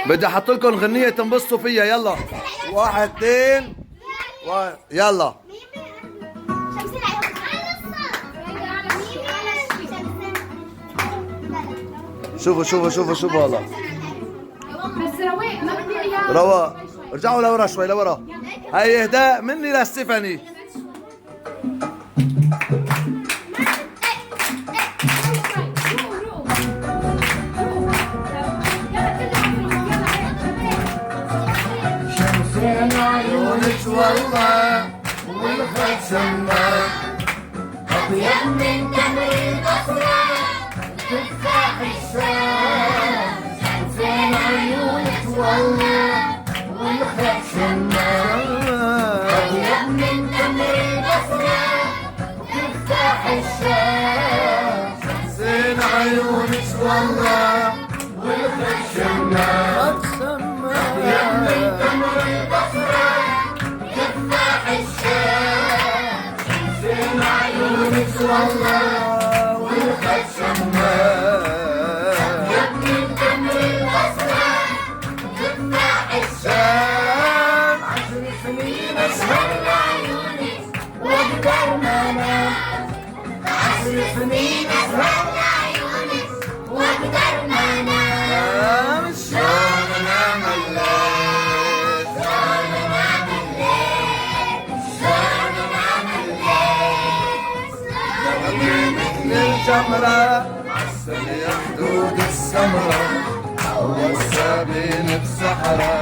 بدي احط لكم غنية تنبسطوا فيها. يلا واحد اثنين يلا. شوفوا شوفوا شوفوا شوفوا والله رواق. ارجعوا لورا شوي لورا. هاي اهداء مني لستيفاني. شمسين عيونك والله والخد سماك أطيب من تمر البصرة تفاح الشام. شمسين عيونك والله والخد سماك أطيب من تمر البصرة تفاح الشام. شمسين عيونك والله والخد سماك أطيب من تمر البصرة تفاح الشام. شمسين عيونك والله والخد سماك أطيب من تمر البصرة تفاح الشام. 10 سنين أسهر لعيونك وأقدر ما أنام. 10 سنين أسهر لعيونك وأقدر ما أنام. شلون أنام الليل شلون أنام الليل شلون أنام الليل شلون مثل الجمرة عسل يا خدود السمرة أول سابين بسحرة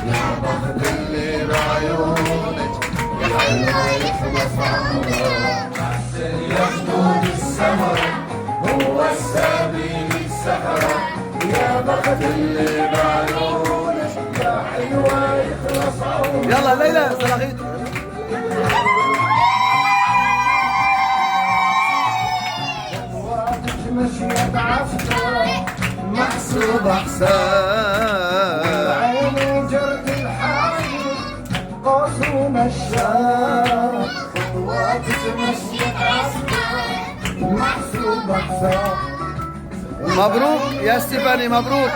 يا بخت اللي بعيونك يا حلوة يخلص عمره. عسل يا خدود السمرة هو السابين بسحرة يا بخت اللي بعيونك يا حلوة يخلص عمره. يلا ليلى صلاحيت. مشية عسكر محسوب حساب عيني جرد الحاجب قوس ومشاة. خطواتك مشية عسكر محسوب حساب. مبروك يا ستيفاني مبروك.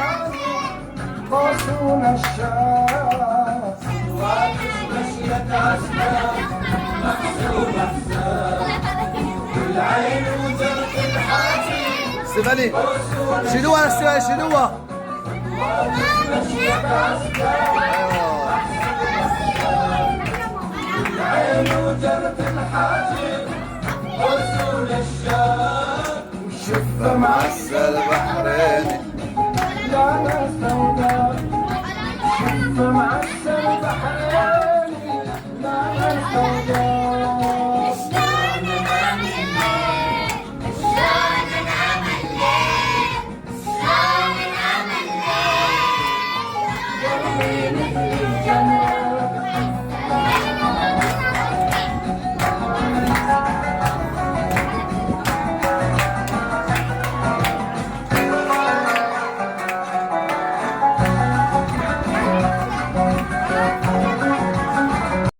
قوس ومشاة. خطواتك مشية عسكر محسوب حساب. العين وجرد الحاجب ستيفاني شيلوها ستيفاني شيلوها. العين وجرت الحاجب وصول الشام. شفة معسل بحريني لا لا سوداء